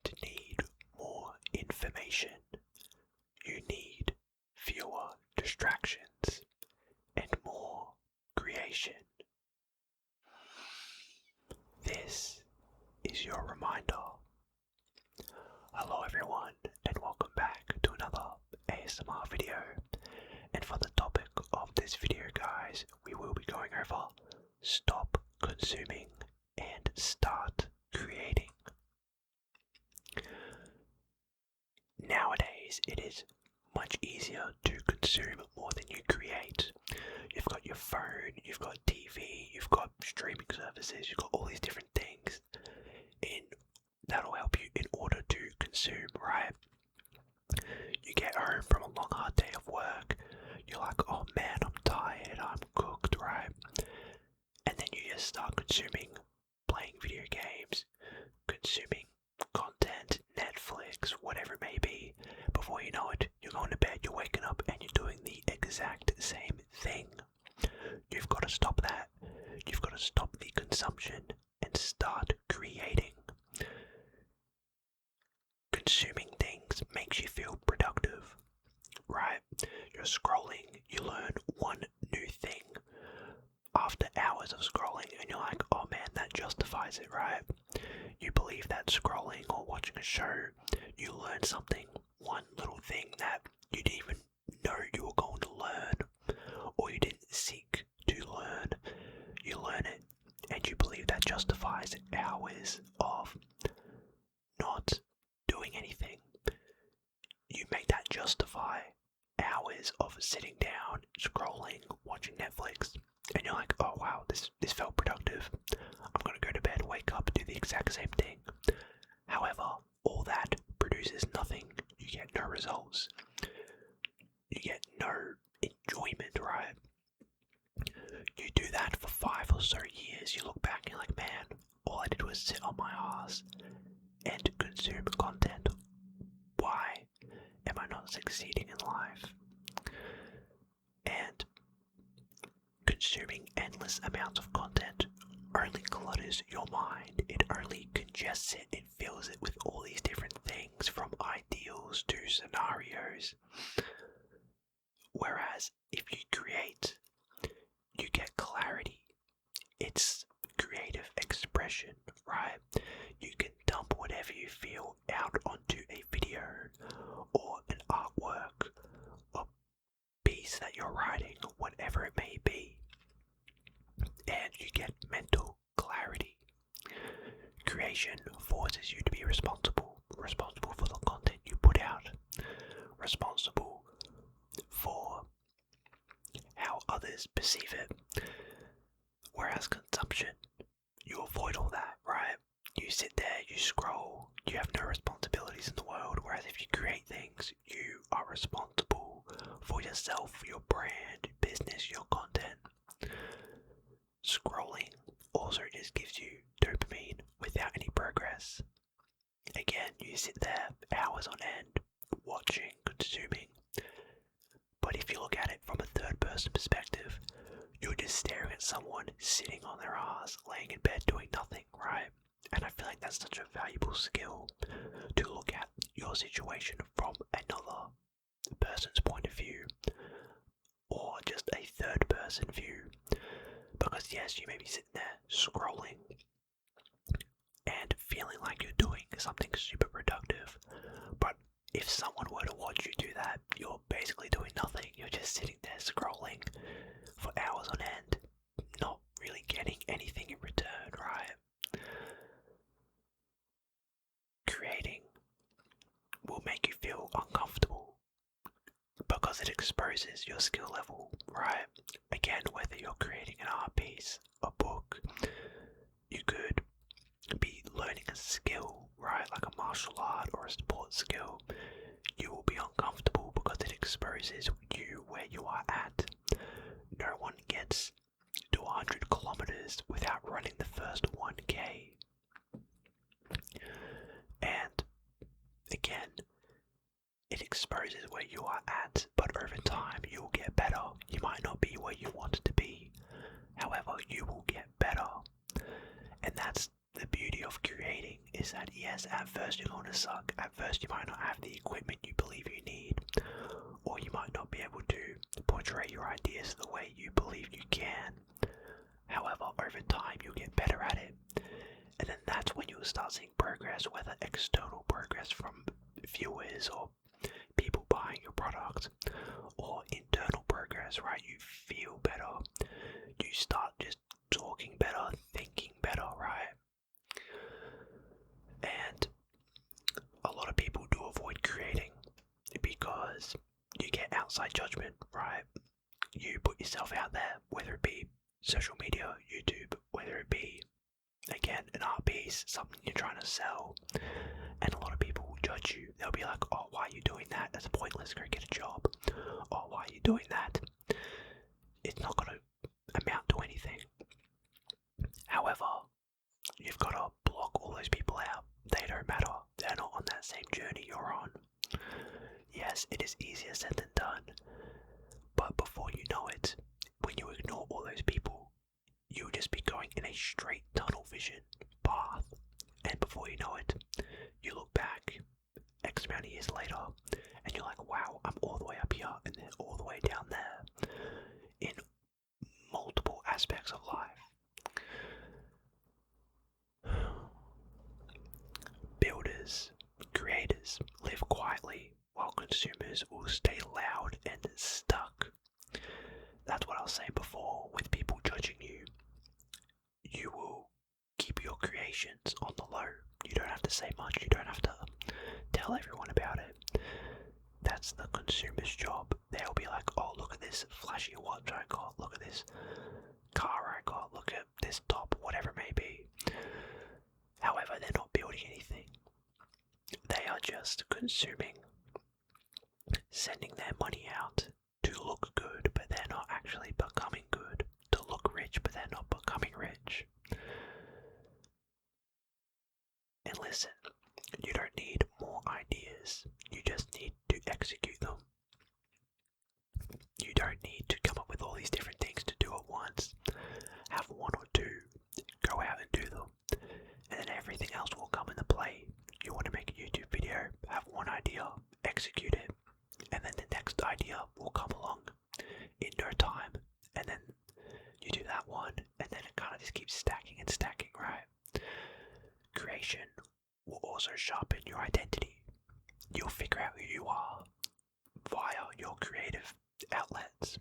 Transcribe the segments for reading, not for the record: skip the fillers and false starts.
don't need more information. You need fewer distractions and more creation. This is your reminder. Hello everyone and welcome back to another ASMR video. And for the topic of this video, guys, we will be going over stop consuming and start creating. Nowadays, it is much easier to consume more than you create. You've got your phone, you've got TV, you've got streaming services, you've got all these different things that'll help you in order to consume, right? You get home from a long hard day of work, you're like, oh man, I'm tired, I'm cooked, right? And then you just start consuming, playing video games, consuming content, Netflix, whatever it may be. Before you know it, you're going to bed, you're waking up, and you're doing the exact same thing. You've got to stop that. You've got to stop the consumption and start creating. Consuming things makes you feel productive, right? You're scrolling, you learn one new thing after hours of scrolling, and you're like, oh man, that justifies it, right? You believe that scrolling or watching a show, you learn something, one little thing that you didn't even know you were going to learn, or you didn't seek to learn. You learn it, and you believe that justifies hours of not doing anything. You make that justify hours of sitting down, scrolling, watching Netflix, and you're like, oh wow, this felt productive. I'm gonna go to bed, wake up, do the exact same thing. However, all that produces nothing. You get no results. You get no enjoyment, right? You do that for 5 or so years, you look back and you're like, man, all I did was sit on my ass and consume content. Why am I not succeeding in life? And consuming endless amounts of content only clutters your mind. It only congests it. It fills it with all these different things, from ideals to scenarios. Whereas if you create, you get clarity. It's creative expression, right? You can dump whatever you feel out onto a video or an artwork or piece that you're writing, whatever it may be, and you get mental clarity. Creation forces you to be responsible for the content you put out, responsible for how others perceive it. Whereas consumption, you avoid all that, right? You sit there, you scroll, you have no responsibilities in the world. Whereas if you create things, you are responsible for yourself, your brand, business, your content. Scrolling also just gives you dopamine without any progress. Again, you sit there hours on end, watching, consuming. But if you look at it from a third person perspective, you're just staring at someone sitting on their ass, laying in bed doing nothing, right? And I feel like that's such a valuable skill, to look at your situation from another person's point of view, or just a third person view. Because yes, you may be sitting there scrolling and feeling like you're doing something super productive, but if someone were to watch you do that, you're basically doing nothing. You're just sitting there scrolling for hours on end, not really getting anything in return, right? Creating will make you feel uncomfortable because it exposes your skill level, right? Again, whether you're creating an art piece, a book, you could be learning a skill, right? Like a martial art or a sport skill. You will be uncomfortable because it exposes you where you are at. No one gets to 100 kilometers without running the first 1K. And again, it exposes where you are at, but over time you will get better. You might not be where you want to be, however, you will get better. And that's the beauty of creating is that yes, at first you're going to suck. At first you might not have the equipment you believe you need, or you might not be able to portray your ideas the way you believe you can. However, over time you'll get better at it, and then that's when you'll start seeing progress, whether external progress from viewers or people buying your product, or internal progress, right? You feel better, you start just talking better, thinking better, right? And a lot of people do avoid creating because you get outside judgment, right? You put yourself out there, whether it be social media, YouTube, whether it be, again, an art piece, something you're trying to sell, and a lot of people will judge you. They'll be like, oh, why are you doing that? That's pointless, go get a job. Oh, why are you doing that? It's not going to amount to anything. However, you've got to block all those people out. They don't matter. They're not on that same journey you're on. Yes, it is easier said than done. But before you know it, when you ignore all those people, you'll just be going in a straight tunnel vision path. And before you know it, you look back X amount of years later, and you're like, wow, I'm all the way up here, and then all the way down there, in multiple aspects of life. Builders, creators live quietly, while consumers will stay loud and stuck. That's what I was saying before, with people judging you. You will keep your creations on the low. You don't have to say much, you don't have to tell everyone about it. That's the consumer's job. They'll be like, oh, look at this flashy watch I got, look at this car I got, look at this top, whatever it may be. However, they're not building anything. They are just consuming, sending their money out to look good, but they're not actually becoming good. To look rich, but they're not becoming rich. And listen, you don't need more ideas. You just need to execute them. You don't need to come up with all these different things to do at once. Have one or two, go out and do them, and then everything else will come into play. You want to make a YouTube video, have one idea, execute it, and then the next idea will come along in no time, and then you do that one, and then it kind of just keeps stacking and stacking, right? Creation will also sharpen your identity. You'll figure out who you are via your creative outlets.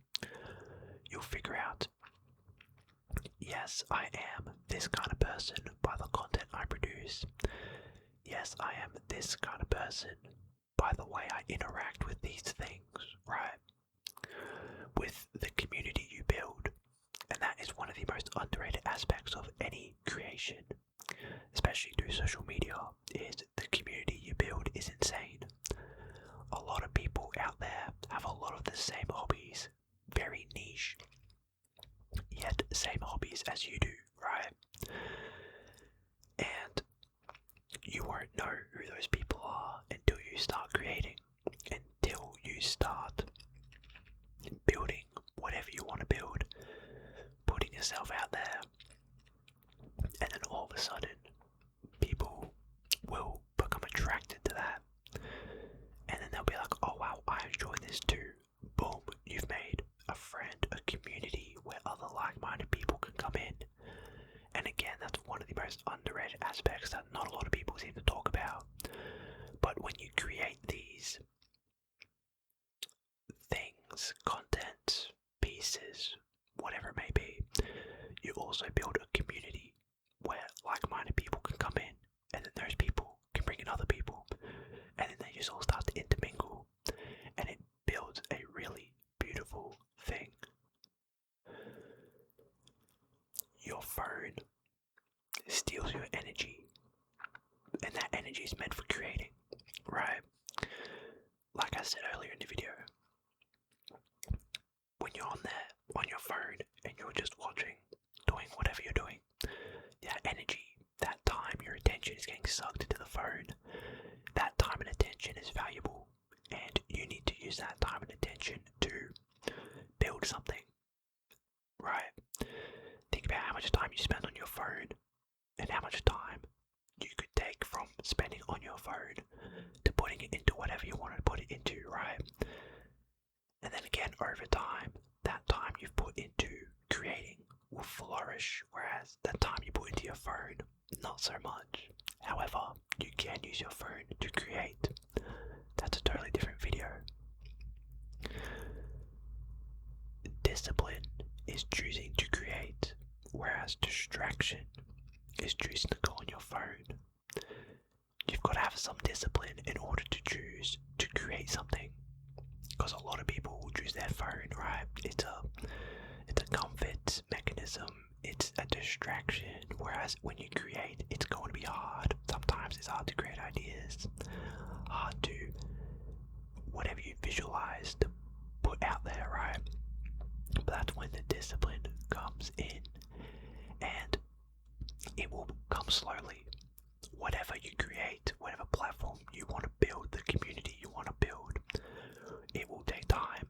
You'll figure out, yes, I am this kind of person by the content I produce. Yes, I am this kind of person by the way I interact with these things, right? With the community you build. And that is one of the most underrated aspects of any creation, especially through social media, is the community you build is insane. A lot of people out there have a lot of the same hobbies, very niche, yet same hobbies as you do, right? And you won't know who those people are until you start creating, until you start building whatever you want to build, putting yourself out there, and then all of a sudden people will become attracted to that, and then they'll be like, oh wow, I enjoy this too. Boom, you've made a friend, a community where other like-minded people can come in. And again, that's one of the most underrated aspects that not a lot of people seem to talk about. But when you create these things, content, pieces, whatever it may be, you also build a community where like-minded people can come in, and then those people can bring in other people, and then they just all start to intermingle, and it builds a really beautiful thing. Your phone steals your energy, and that energy is meant for creating, right? Like I said earlier in the video, when you're on there, on your phone, and you're just watching, doing whatever you're doing, that energy, that time, your attention is getting sucked into the phone. That time and attention is valuable, and you need to use that time and attention to build something, right? Think about how much time you spend on your phone, and and how much time you could take from spending on your phone to putting it into whatever you want to put it into, right? And then again, over time, that time you've put into creating will flourish, whereas that time you put into your phone, not so much. However, you can use your phone to create. That's a totally different video. Discipline is choosing to create, whereas distraction is choosing to go on your phone. You've got to have some discipline in order to choose to create something, because a lot of people will choose their phone, right? It's a comfort mechanism, it's a distraction, whereas when you create, it's going to be hard. Sometimes it's hard to create ideas, hard to whatever you visualize to put out there, right? But that's when the discipline comes in, and it will come slowly. Whatever you create, whatever platform you want to build, the community you want to build, it will take time,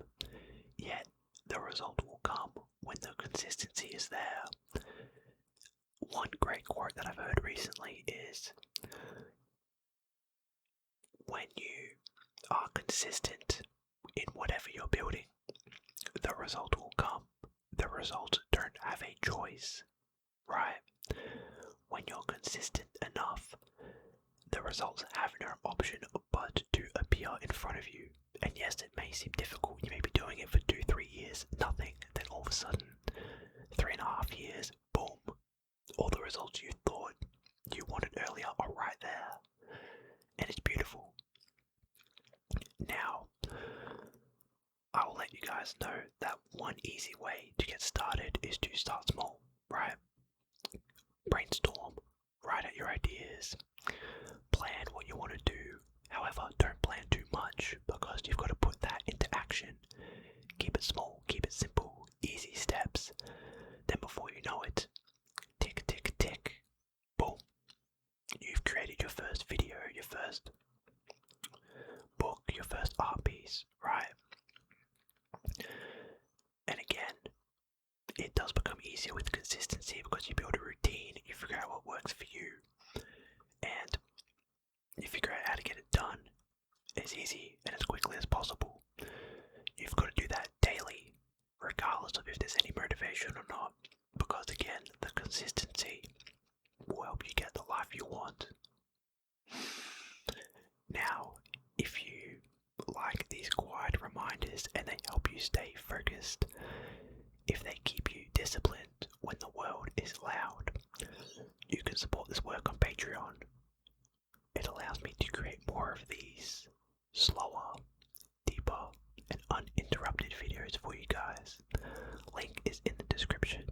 yet the result will come when the consistency is there. One great quote that I've heard recently is, when you are consistent in whatever you're building, the result will come. The results don't have a choice, right? When you're consistent enough, the results have no option but to appear in front of you. And yes, it may seem difficult. You may be doing it for 2-3 years, nothing. Then all of a sudden, 3.5 years, boom. All the results you thought you wanted earlier are right there. And it's beautiful. Now, I will let you guys know that one easy way to get started is to start small, right? Brainstorm, write out your ideas, plan what you want to do. However, don't plan too much, because you've got to put that into action. Keep it small, keep it simple, easy steps. Then before you know it, tick, tick, tick, boom. You've created your first video, your first book, your first art piece, right? And again, it does become easier with consistency, because you build a routine, you figure out what works for you, and you figure out how to get it done as easy and as quickly as possible. You've got to do that daily, regardless of if there's any motivation or not, because again, the consistency will help you get the life you want. Now, if you like these quiet reminders and they help you stay focused, if they keep you disciplined when the world is loud, you can support this work on Patreon. It allows me to create more of these slower, deeper, and uninterrupted videos for you guys. Link is in the description.